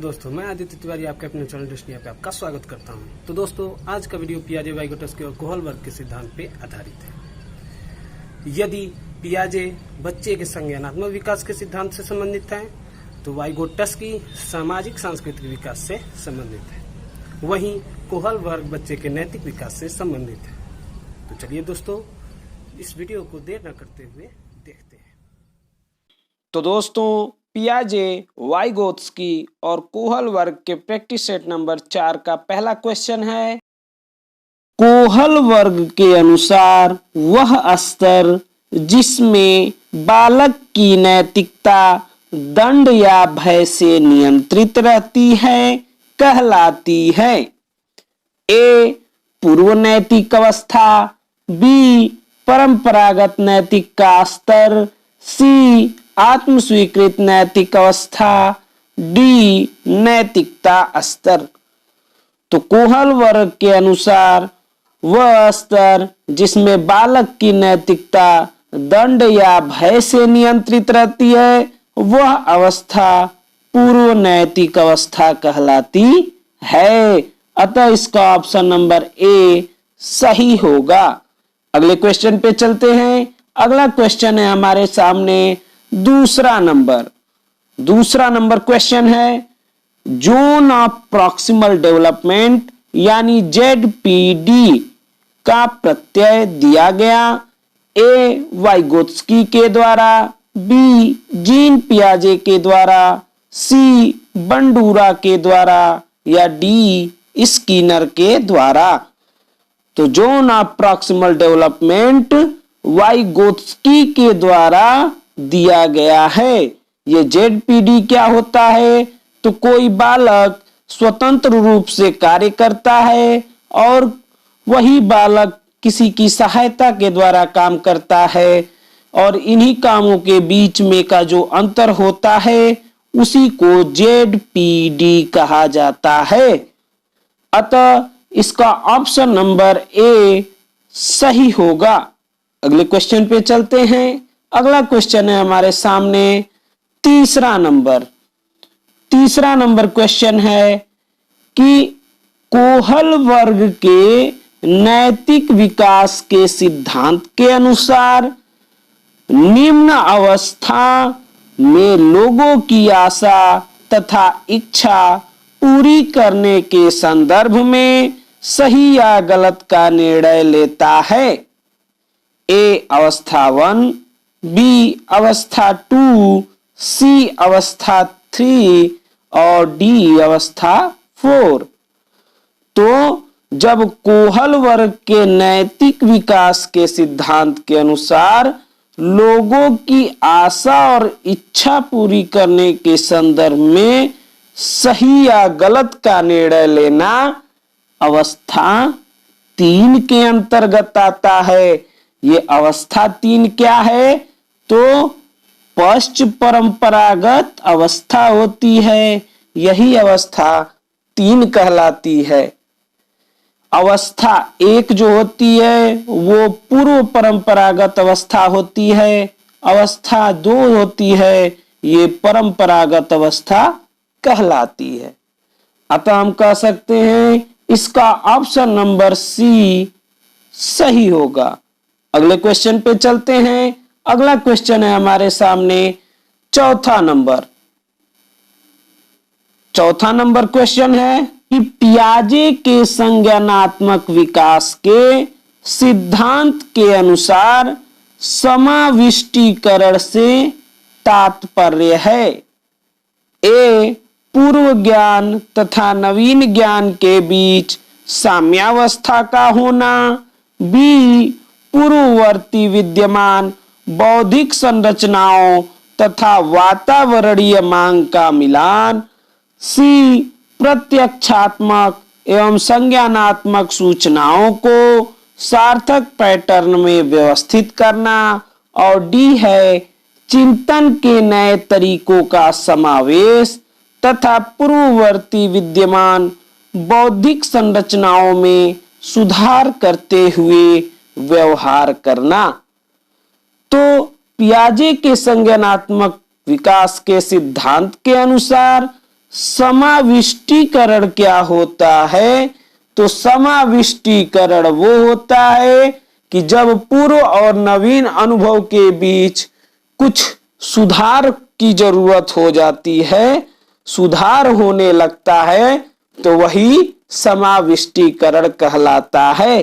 दोस्तों, मैं आदित्य तिवारी आपके अपने चैनल डिस्टिया पे आपका स्वागत करता हूं। तो दोस्तों, आज का वीडियो पियाजे वाइगोटस्की और कोहल वर्ग के सिद्धांत पे आधारित है। यदि पियाजे बच्चे के संज्ञानात्मक विकास के सिद्धांत से संबंधित है, तो वाइगोटस्की सामाजिक सांस्कृतिक विकास से संबंधित है। वहीं कोहल वर्ग बच्चे के नैतिक विकास से संबंधित है। तो चलिए दोस्तों, इस वीडियो को देर न करते हुए देखते हैं। तो दोस्तों, पियाजे, वाइगोत्स्की और कोहल वर्ग के प्रैक्टिस सेट नंबर 4 का पहला क्वेश्चन है। कोहल वर्ग के अनुसार वह स्तर जिसमें बालक की नैतिकता दंड या भय से नियंत्रित रहती है कहलाती है। ए पूर्व नैतिक अवस्था, बी परंपरागत नैतिक का स्तर, सी आत्म स्वीकृत नैतिक अवस्था, डी नैतिकता स्तर। तो कोहल वर्ग के अनुसार वह स्तर जिसमें बालक की नैतिकता दंड या भय से नियंत्रित रहती है, वह अवस्था पूर्व नैतिक अवस्था कहलाती है। अतः इसका ऑप्शन नंबर ए सही होगा। अगले क्वेश्चन पे चलते हैं। अगला क्वेश्चन है हमारे सामने दूसरा नंबर क्वेश्चन है। जोन ऑफ प्रॉक्सिमल डेवलपमेंट यानी ZPD का प्रत्यय दिया गया। ए वाइगोत्स्की के द्वारा, बी जीन पियाजे के द्वारा, सी बंडूरा के द्वारा या डी स्किनर के द्वारा। तो zone of proximal development Vygotsky के द्वारा दिया गया है। ये ZPD क्या होता है? तो कोई बालक स्वतंत्र रूप से कार्य करता है और वही बालक किसी की सहायता के द्वारा काम करता है, और इन्हीं कामों के बीच में का जो अंतर होता है उसी को ZPD कहा जाता है। अतः इसका ऑप्शन नंबर ए सही होगा। अगले क्वेश्चन पे चलते हैं। अगला क्वेश्चन है हमारे सामने तीसरा नंबर क्वेश्चन है कि कोहल वर्ग के नैतिक विकास के सिद्धांत के अनुसार निम्न अवस्था में लोगों की आशा तथा इच्छा पूरी करने के संदर्भ में सही या गलत का निर्णय लेता है। ए अवस्था 1, बी अवस्था 2, सी अवस्था 3 और डी अवस्था 4। तो जब कोहल वर्ग के नैतिक विकास के सिद्धांत के अनुसार लोगों की आशा और इच्छा पूरी करने के संदर्भ में सही या गलत का निर्णय लेना अवस्था 3 के अंतर्गत आता है। ये अवस्था 3 क्या है? तो पश्च परंपरागत अवस्था होती है। यही अवस्था 3 कहलाती है। अवस्था 1 जो होती है वो पूर्व परंपरागत अवस्था होती है। अवस्था 2 होती है, ये परंपरागत अवस्था कहलाती है। अतः हम कह सकते हैं इसका ऑप्शन नंबर सी सही होगा। अगले क्वेश्चन पे चलते हैं। अगला क्वेश्चन है हमारे सामने चौथा नंबर क्वेश्चन है कि पियाजे के संज्ञानात्मक विकास के सिद्धांत के अनुसार समाविष्टीकरण से तात्पर्य है। ए पूर्व ज्ञान तथा नवीन ज्ञान के बीच साम्यावस्था का होना, बी पूर्ववर्ती विद्यमान बौद्धिक संरचनाओं तथा वातावरणीय मांग का मिलान, सी प्रत्यक्षात्मक एवं संज्ञानात्मक सूचनाओं को सार्थक पैटर्न में व्यवस्थित करना, और डी है चिंतन के नए तरीकों का समावेश तथा पूर्ववर्ती विद्यमान बौद्धिक संरचनाओं में सुधार करते हुए व्यवहार करना। तो पियाजे के संज्ञानात्मक विकास के सिद्धांत के अनुसार समाविष्टीकरण क्या होता है? तो समाविष्टीकरण वो होता है कि जब पूर्व और नवीन अनुभव के बीच कुछ सुधार की जरूरत हो जाती है, सुधार होने लगता है, तो वही समाविष्टीकरण कहलाता है।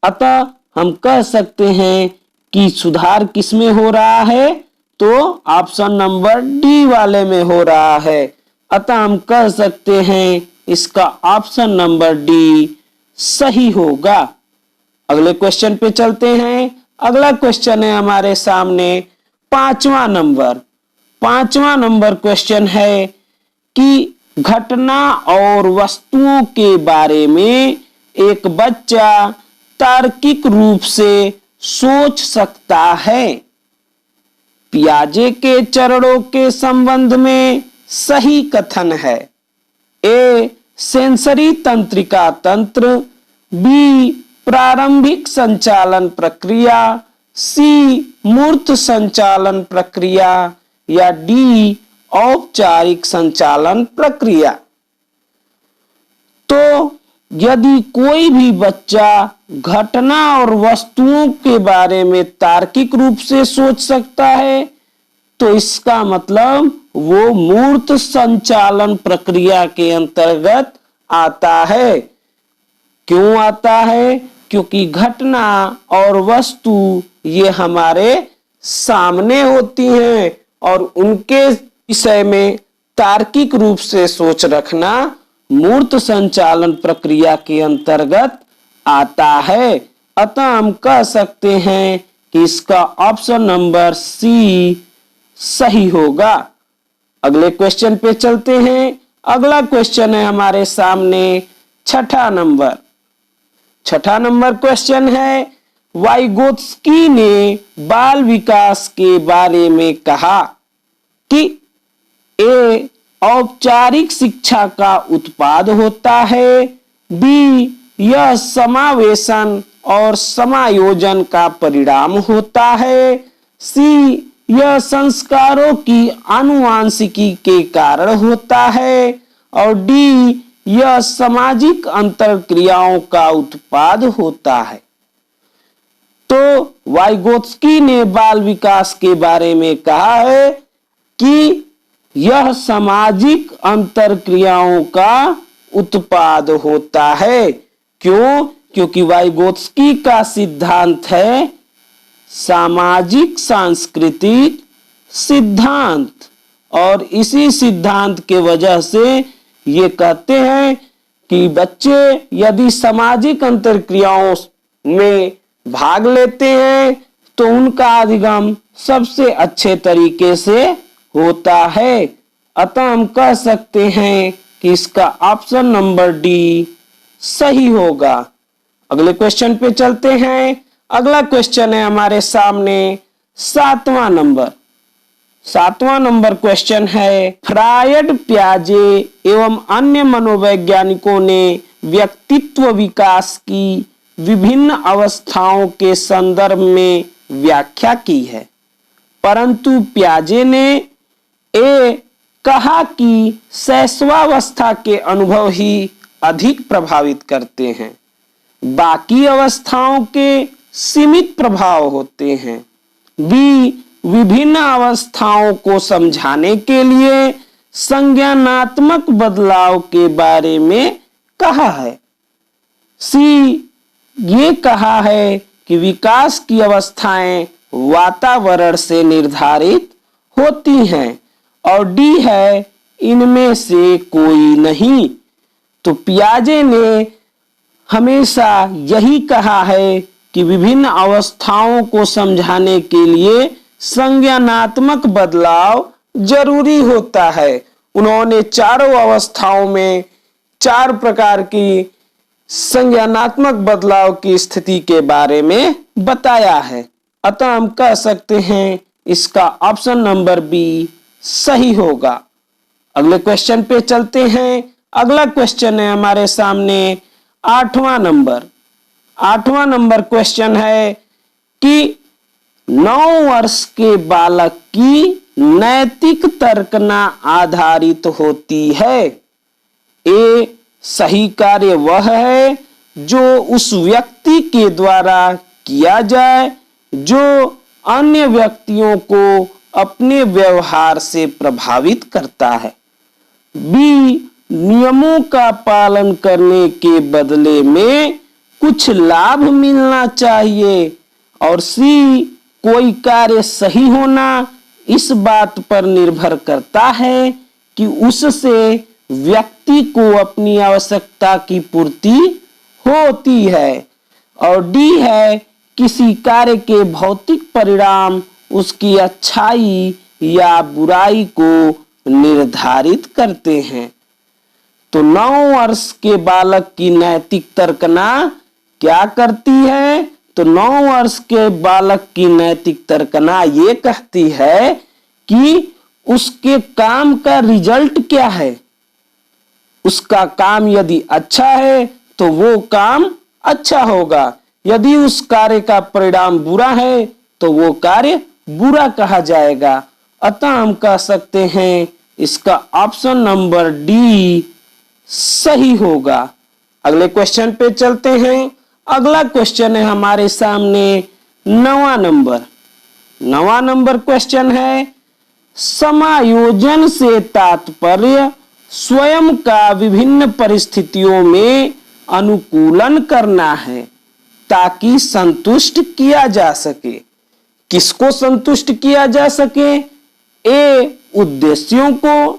अतः हम कह सकते हैं कि सुधार किसमें हो रहा है? तो ऑप्शन नंबर डी वाले में हो रहा है। अतः हम कह सकते हैं इसका ऑप्शन नंबर डी सही होगा। अगले क्वेश्चन पे चलते हैं। अगला क्वेश्चन है हमारे सामने 5वां नंबर। 5वां नंबर क्वेश्चन है कि घटना और वस्तुओं के बारे में एक बच्चा तार्किक रूप से सोच सकता है। पियाजे के चरणों के संबंध में सही कथन है। ए सेंसरी तंत्रिका तंत्र, बी प्रारंभिक संचालन प्रक्रिया, सी मूर्त संचालन प्रक्रिया या डी औपचारिक संचालन प्रक्रिया। तो यदि कोई भी बच्चा घटना और वस्तुओं के बारे में तार्किक रूप से सोच सकता है, तो इसका मतलब वो मूर्त संचालन प्रक्रिया के अंतर्गत आता है। क्यों आता है? क्योंकि घटना और वस्तु ये हमारे सामने होती हैं और उनके विषय में तार्किक रूप से सोच रखना मूर्त संचालन प्रक्रिया के अंतर्गत आता है। अतः हम कह सकते हैं कि इसका ऑप्शन नंबर सी सही होगा। अगले क्वेश्चन पे चलते हैं। अगला क्वेश्चन है हमारे सामने 6ठा नंबर। 6ठा नंबर क्वेश्चन है, वाइगोत्स्की ने बाल विकास के बारे में कहा कि ए औपचारिक शिक्षा का उत्पाद होता है, बी यह समावेशन और समायोजन का परिणाम होता है, सी यह संस्कारों की आनुवांशिकी के कारण होता है और डी यह सामाजिक अंतरक्रियाओं का उत्पाद होता है। तो वाइगोत्स्की ने बाल विकास के बारे में कहा है कि यह सामाजिक अंतरक्रियाओं का उत्पाद होता है। क्यों? क्योंकि वाइगोत्स्की का सिद्धांत है सामाजिक सांस्कृतिक सिद्धांत, और इसी सिद्धांत के वजह से ये कहते हैं कि बच्चे यदि सामाजिक अंतरक्रियाओं में भाग लेते हैं तो उनका अधिगम सबसे अच्छे तरीके से होता है। अतः हम कह सकते हैं कि इसका ऑप्शन नंबर डी सही होगा। अगले क्वेश्चन पे चलते हैं। अगला क्वेश्चन है हमारे सामने 7वां नंबर। 7वां नंबर क्वेश्चन है, फ्रायड, पियाजे एवं अन्य मनोवैज्ञानिकों ने व्यक्तित्व विकास की विभिन्न अवस्थाओं के संदर्भ में व्याख्या की है, परंतु पियाजे ने कहा कि शैशवावस्था के अनुभव ही अधिक प्रभावित करते हैं, बाकी अवस्थाओं के सीमित प्रभाव होते हैं। बी विभिन्न अवस्थाओं को समझाने के लिए संज्ञानात्मक बदलाव के बारे में कहा है। सी ये कहा है कि विकास की अवस्थाएं वातावरण से निर्धारित होती हैं, और डी है इनमें से कोई नहीं। तो पियाजे ने हमेशा यही कहा है कि विभिन्न अवस्थाओं को समझाने के लिए संज्ञानात्मक बदलाव जरूरी होता है। उन्होंने चारों अवस्थाओं में 4 प्रकार की संज्ञानात्मक बदलाव की स्थिति के बारे में बताया है। अतः हम कह सकते हैं इसका ऑप्शन नंबर बी सही होगा। अगले क्वेश्चन पे चलते हैं। अगला क्वेश्चन है हमारे सामने 8वां नंबर। 8वां नंबर क्वेश्चन है कि 9 वर्ष के बालक की नैतिक तर्कना आधारित होती है। ए सही कार्य वह है जो उस व्यक्ति के द्वारा किया जाए जो अन्य व्यक्तियों को अपने व्यवहार से प्रभावित करता है। बी नियमों का पालन करने के बदले में कुछ लाभ मिलना चाहिए। और सी कोई कार्य सही होना इस बात पर निर्भर करता है कि उससे व्यक्ति को अपनी आवश्यकता की पूर्ति होती है। और डी है किसी कार्य के भौतिक परिणाम उसकी अच्छाई या बुराई को निर्धारित करते हैं। तो 9 वर्ष के बालक की नैतिक तर्कना क्या करती है? तो 9 वर्ष के बालक की नैतिक तर्कना ये कहती है कि उसके काम का रिजल्ट क्या है। उसका काम यदि अच्छा है तो वो काम अच्छा होगा, यदि उस कार्य का परिणाम बुरा है तो वो कार्य बुरा कहा जाएगा। अतः हम कह सकते हैं इसका ऑप्शन नंबर डी सही होगा। अगले क्वेश्चन पे चलते हैं। अगला क्वेश्चन है हमारे सामने 9वां नंबर। 9वां नंबर क्वेश्चन है समायोजन से तात्पर्य स्वयं का विभिन्न परिस्थितियों में अनुकूलन करना है ताकि संतुष्ट किया जा सके। किसको संतुष्ट किया जा सके? ए उद्देश्यों को,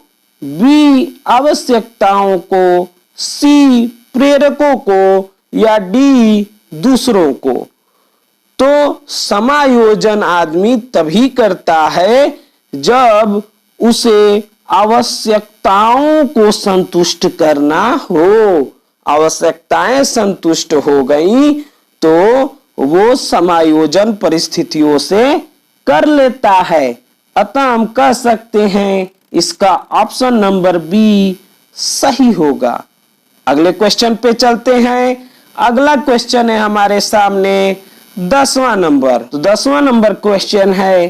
बी आवश्यकताओं को, सी प्रेरकों को या डी दूसरों को। तो समायोजन आदमी तभी करता है जब उसे आवश्यकताओं को संतुष्ट करना हो। आवश्यकताएं संतुष्ट हो गई तो वो समायोजन परिस्थितियों से कर लेता है। अतः हम कह सकते हैं इसका ऑप्शन नंबर बी सही होगा। अगले क्वेश्चन पे चलते हैं। अगला क्वेश्चन है हमारे सामने 10वां नंबर। तो 10वां नंबर क्वेश्चन है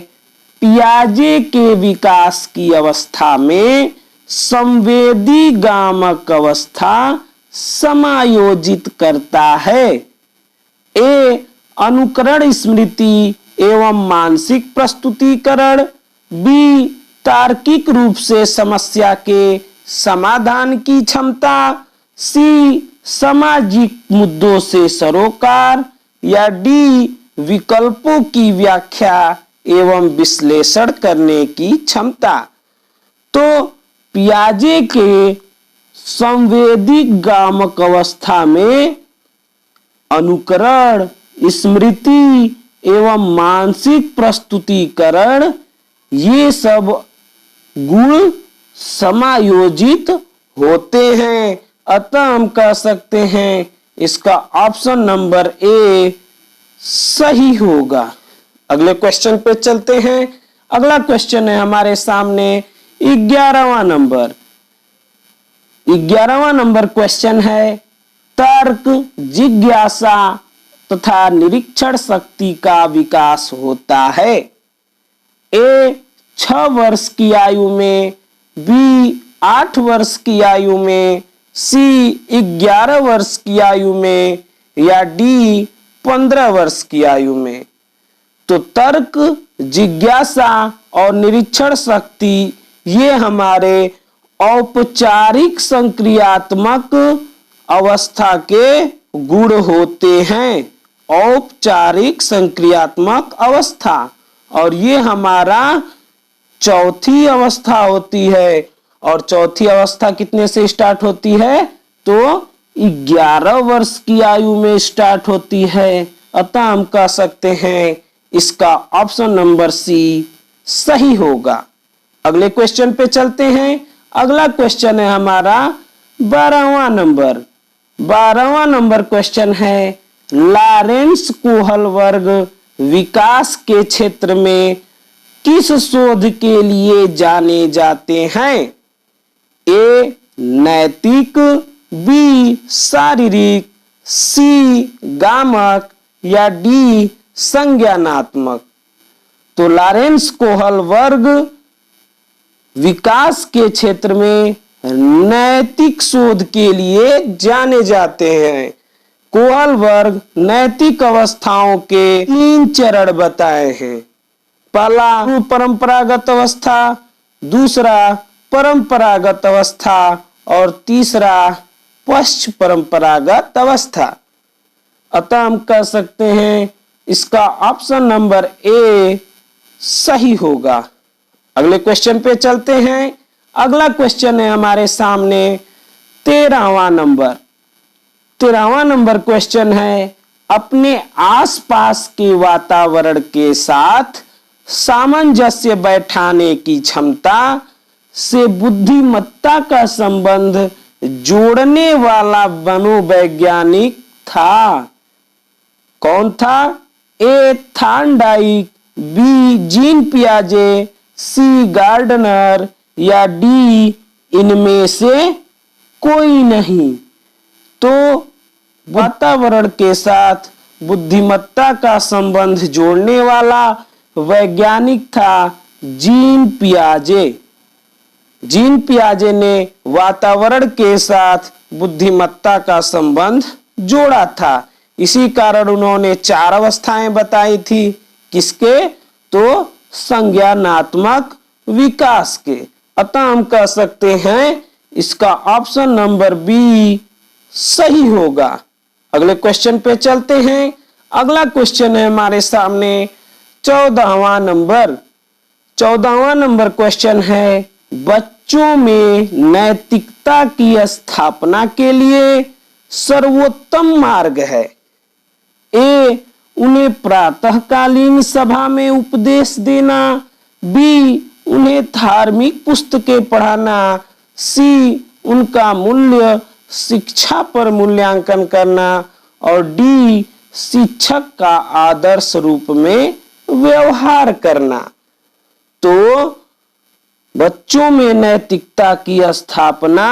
पियाजे के विकास की अवस्था में संवेदी गामक अवस्था समायोजित करता है। ए अनुकरण स्मृति एवं मानसिक प्रस्तुतिकरण, बी तार्किक रूप से समस्या के समाधान की क्षमता, सी सामाजिक मुद्दों से सरोकार या डी विकल्पों की व्याख्या एवं विश्लेषण करने की क्षमता। तो पियाजे के संवेदी गामक अवस्था में अनुकरण, स्मृति एवं मानसिक प्रस्तुतिकरण ये सब गुण समायोजित होते हैं। अतः हम कह सकते हैं इसका ऑप्शन नंबर ए सही होगा। अगले क्वेश्चन पे चलते हैं। अगला क्वेश्चन है हमारे सामने 11वां नंबर। 11वां नंबर क्वेश्चन है तर्क, जिज्ञासा तथा निरीक्षण शक्ति का विकास होता है। ए 6 वर्ष की आयु में, बी 8 वर्ष की आयु में, सी 11 वर्ष की आयु में या डी 15 वर्ष की आयु में। तो तर्क, जिज्ञासा और निरीक्षण शक्ति ये हमारे औपचारिक संक्रियात्मक अवस्था के गुण होते हैं। औपचारिक संक्रियात्मक अवस्था, और ये हमारा चौथी अवस्था होती है। और चौथी अवस्था कितने से स्टार्ट होती है? तो 11 वर्ष की आयु में स्टार्ट होती है। अतः हम कह सकते हैं इसका ऑप्शन नंबर सी सही होगा। अगले क्वेश्चन पे चलते हैं। अगला क्वेश्चन है हमारा 12वां नंबर। 12वां नंबर क्वेश्चन है लॉरेंस कोहल वर्ग विकास के क्षेत्र में किस शोध के लिए जाने जाते हैं? ए नैतिक, बी शारीरिक, सी गामक या डी संज्ञानात्मक। तो लॉरेंस कोहल वर्ग विकास के क्षेत्र में नैतिक शोध के लिए जाने जाते हैं। कोहल वर्ग नैतिक अवस्थाओं के 3 चरण बताए हैं। पहला परंपरागत अवस्था, दूसरा परंपरागत अवस्था और तीसरा पश्च परंपरागत अवस्था। अतः हम कह सकते हैं इसका ऑप्शन नंबर ए सही होगा। अगले क्वेश्चन पे चलते हैं। अगला क्वेश्चन है हमारे सामने 13वां नंबर। 13वां नंबर क्वेश्चन है, अपने आसपास के वातावरण के साथ सामंजस्य बैठाने की क्षमता से बुद्धिमत्ता का संबंध जोड़ने वाला मनोवैज्ञानिक था। कौन था? ए थॉर्नडाइक, बी जीन पियाजे, सी गार्डनर या डी इनमें से कोई नहीं। तो वातावरण के साथ बुद्धिमत्ता का संबंध जोड़ने वाला वैज्ञानिक था जीन पियाजे। जीन पियाजे ने वातावरण के साथ बुद्धिमत्ता का संबंध जोड़ा था। इसी कारण उन्होंने 4 अवस्थाएं बताई थी। किसके? तो संज्ञानात्मक विकास के। अतः हम कह सकते हैं इसका ऑप्शन नंबर बी सही होगा। अगले क्वेश्चन पे चलते हैं। अगला क्वेश्चन है हमारे सामने 14वां नंबर। 14वां नंबर क्वेश्चन है, बच्चों में नैतिकता की स्थापना के लिए सर्वोत्तम मार्ग है। ए उन्हें प्रातःकालीन सभा में उपदेश देना, बी उन्हें धार्मिक पुस्तकें पढ़ाना, सी उनका मूल्य शिक्षा पर मूल्यांकन करना और डी शिक्षक का आदर्श रूप में व्यवहार करना। तो बच्चों में नैतिकता की स्थापना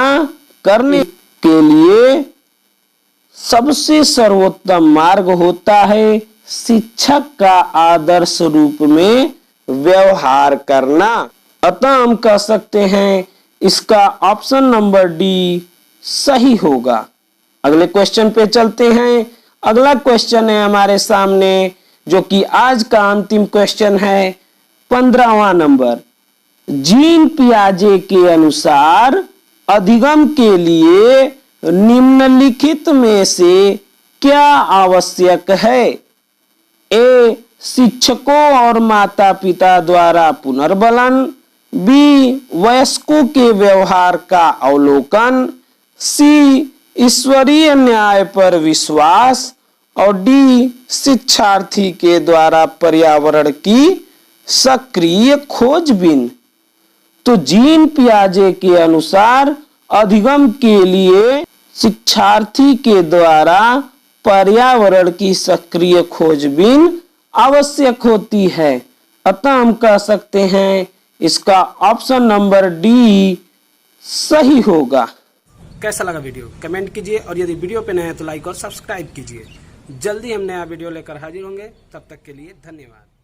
करने के लिए सबसे सर्वोत्तम मार्ग होता है शिक्षक का आदर्श रूप में व्यवहार करना। अतः हम कह सकते हैं इसका ऑप्शन नंबर डी सही होगा। अगले क्वेश्चन पे चलते हैं। अगला क्वेश्चन है हमारे सामने जो कि आज का अंतिम क्वेश्चन है 15वां नंबर। जीन पियाजे के अनुसार अधिगम के लिए निम्नलिखित में से क्या आवश्यक है? ए शिक्षकों और माता पिता द्वारा पुनर्बलन, बी वयस्कों के व्यवहार का अवलोकन, सी ईश्वरीय न्याय पर विश्वास और डी शिक्षार्थी के द्वारा पर्यावरण की सक्रिय खोजबीन। तो जीन पियाजे के अनुसार अधिगम के लिए शिक्षार्थी के द्वारा पर्यावरण की सक्रिय खोजबीन आवश्यक होती है। अतः हम कह सकते हैं इसका ऑप्शन नंबर डी सही होगा। कैसा लगा वीडियो कमेंट कीजिए और यदि वीडियो पे नए हैं तो लाइक और सब्सक्राइब कीजिए। जल्दी हम नया वीडियो लेकर हाजिर होंगे। तब तक के लिए धन्यवाद।